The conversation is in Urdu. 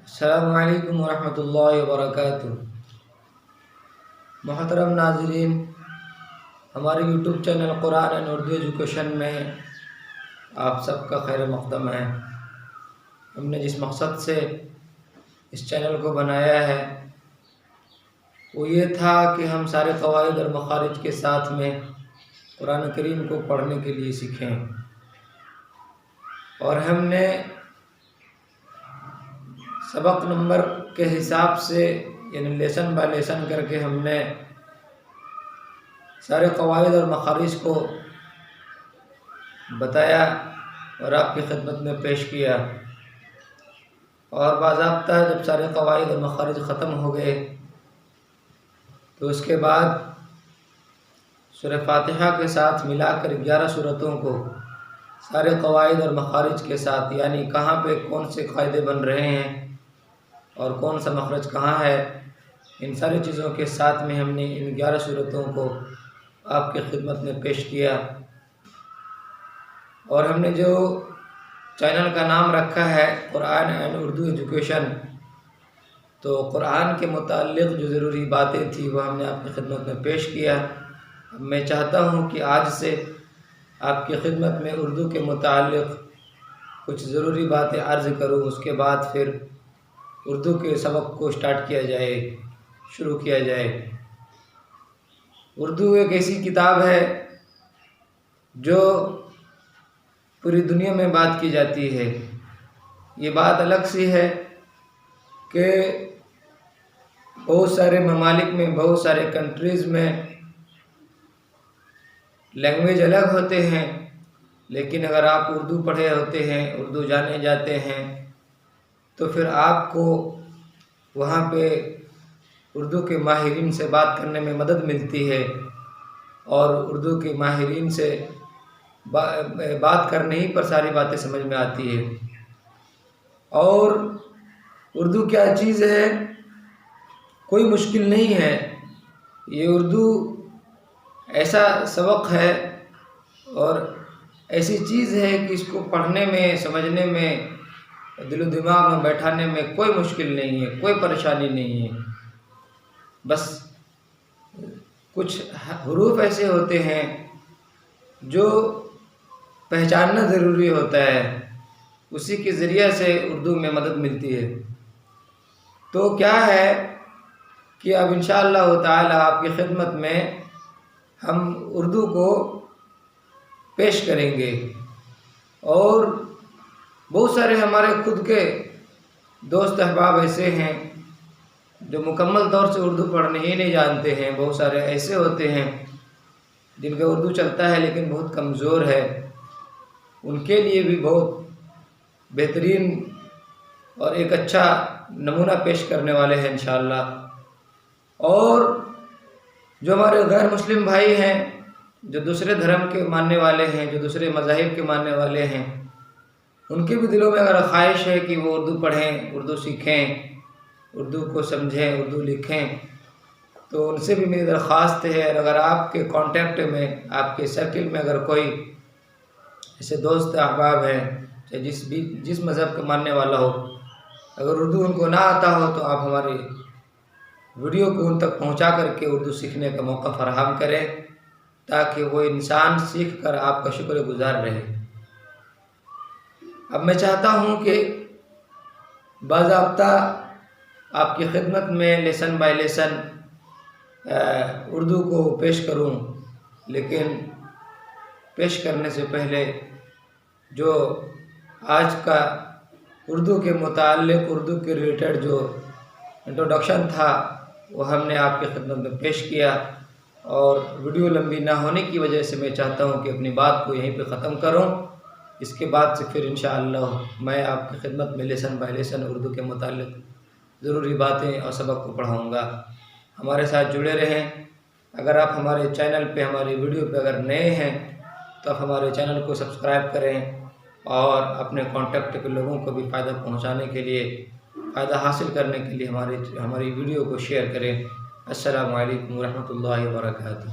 السلام علیکم ورحمۃ اللہ وبرکاتہ۔ محترم ناظرین، ہمارے YouTube channel Quran and Urdu education میں آپ سب کا خیر مقدم ہے۔ ہم نے جس مقصد سے اس چینل کو بنایا ہے وہ یہ تھا کہ ہم سارے قواعد اور مخارج کے ساتھ میں قرآن کریم کو پڑھنے کے لیے سیکھیں، اور ہم نے سبق نمبر کے حساب سے یعنی لیسن بائی لیسن کر کے ہم نے سارے قواعد اور مخارج کو بتایا اور آپ کی خدمت میں پیش کیا، اور باضابطہ جب سارے قواعد اور مخارج ختم ہو گئے تو اس کے بعد سورہ فاتحہ کے ساتھ ملا کر 11 سورتوں کو سارے قواعد اور مخارج کے ساتھ، یعنی کہاں پہ کون سے قاعدے بن رہے ہیں اور کون سا مخرج کہاں ہے، ان ساری چیزوں کے ساتھ میں ہم نے ان 11 سورتوں کو آپ کی خدمت میں پیش کیا۔ اور ہم نے جو چینل کا نام رکھا ہے قرآن اینڈ اردو ایجوکیشن، تو قرآن کے متعلق جو ضروری باتیں تھیں وہ ہم نے آپ کی خدمت میں پیش کیا۔ اب میں چاہتا ہوں کہ آج سے آپ کی خدمت میں اردو کے متعلق کچھ ضروری باتیں عرض کروں، اس کے بعد پھر اردو کے سبق کو شروع کیا جائے۔ اردو ایک ایسی کتاب ہے جو پوری دنیا میں بات کی جاتی ہے۔ یہ بات الگ سی ہے کہ بہت سارے ممالک میں، بہت سارے کنٹریز میں لینگویج الگ ہوتے ہیں، لیکن اگر آپ اردو پڑھے ہوتے ہیں، اردو جانے جاتے ہیں، تو پھر آپ کو وہاں پہ اردو کے ماہرین سے بات کرنے میں مدد ملتی ہے، اور اردو کے ماہرین سے بات کرنے ہی پر ساری باتیں سمجھ میں آتی ہے۔ اور اردو کیا چیز ہے، کوئی مشکل نہیں ہے۔ یہ اردو ایسا سبق ہے اور ایسی چیز ہے کہ اس کو پڑھنے میں، سمجھنے میں، دل و دماغ میں بیٹھانے میں کوئی مشکل نہیں ہے، کوئی پریشانی نہیں ہے۔ بس کچھ حروف ایسے ہوتے ہیں جو پہچاننا ضروری ہوتا ہے، اسی کے ذریعے سے اردو میں مدد ملتی ہے۔ تو کیا ہے کہ اب انشاءاللہ تعالی آپ کی خدمت میں ہم اردو کو پیش کریں گے، اور بہت سارے ہمارے خود کے دوست احباب ایسے ہیں جو مکمل طور سے اردو پڑھنے ہی نہیں جانتے ہیں۔ بہت سارے ایسے ہوتے ہیں جن کا اردو چلتا ہے لیکن بہت کمزور ہے، ان کے لیے بھی بہت بہترین اور ایک اچھا نمونہ پیش کرنے والے ہیں انشاءاللہ۔ اور جو ہمارے غیر مسلم بھائی ہیں، جو دوسرے دھرم کے ماننے والے ہیں، جو دوسرے مذاہب کے ماننے والے ہیں، ان کے بھی دلوں میں اگر خواہش ہے کہ وہ اردو پڑھیں، اردو سیکھیں، اردو کو سمجھیں، اردو لکھیں، تو ان سے بھی میری درخواست ہے، اگر آپ کے کانٹیکٹ میں، آپ کے سرکل میں اگر کوئی ایسے دوست احباب ہیں چاہے جس مذہب کا ماننے والا ہو، اگر اردو ان کو نہ آتا ہو تو آپ ہماری ویڈیو کو ان تک پہنچا کر کے اردو سیکھنے کا موقع فراہم کریں، تاکہ وہ انسان سیکھ کر آپ کا شکر گزار رہے۔ اب میں چاہتا ہوں کہ باضابطہ آپ کی خدمت میں لیسن بائی لیسن اردو کو پیش کروں، لیکن پیش کرنے سے پہلے جو آج کا اردو کے متعلق، اردو کے ریلیٹڈ جو انٹروڈکشن تھا وہ ہم نے آپ کی خدمت میں پیش کیا، اور ویڈیو لمبی نہ ہونے کی وجہ سے میں چاہتا ہوں کہ اپنی بات کو یہیں پہ ختم کروں۔ اس کے بعد سے پھر انشاءاللہ میں آپ کی خدمت میں لیسن بائی لیسن اردو کے متعلق ضروری باتیں اور سبق کو پڑھاؤں گا۔ ہمارے ساتھ جڑے رہیں۔ اگر آپ ہمارے چینل پہ، ہماری ویڈیو پہ اگر نئے ہیں تو آپ ہمارے چینل کو سبسکرائب کریں، اور اپنے کانٹیکٹ کے لوگوں کو بھی فائدہ پہنچانے کے لیے، فائدہ حاصل کرنے کے لیے ہماری ویڈیو کو شیئر کریں۔ السلام علیکم ورحمۃ اللہ وبرکاتہ۔